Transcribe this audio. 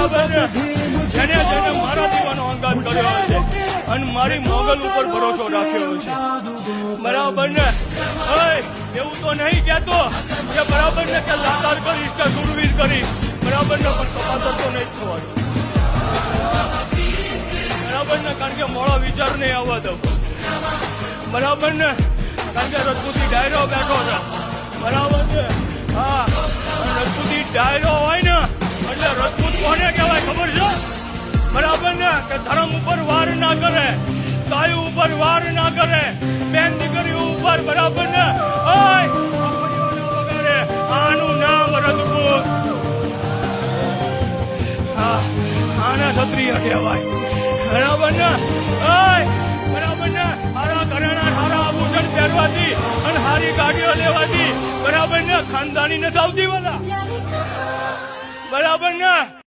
બરાબર ને જેને જેને મારા દીવાનો અંગાત કર્યો હશે અને મારી મોગલ ઉપર ભરોસો રાખ્યો છે બરાબર ને એવું તો નહીં કહેતો કે બરાબર ને કે લાતાર કરીશ કે સુરવીર કરીશ બરાબર ને પણ કપાતો તો નહીં થવાનું બરાબર ને કારણ કે મોડો વિચાર નહીં આવવા દઉં બરાબર ને કારણ કે રજપૂતી ડાયરો બેઠો છે બરાબર છે હા રજપૂતી ડાયરો હોય ને એટલે રજપૂત કોને કહેવાય ખબર છે બરાબર ને કે ધર્મ ઉપર વાર ના કરે ગાય ઉપર વાર ના કરે બેન દીકરીઓ ઉપર બરાબર ને વગાડે આનું નામ રજપૂત હા આને ક્ષત્રિય કહેવાય બરાબર ને બરાબર ને હારા ઘરેણા હારા આભૂષણ પહેરવાથી અને હારી ગાડીઓ લેવાથી બરાબર ને ખાનદાની નથી આવતી વાલા બરાબર ને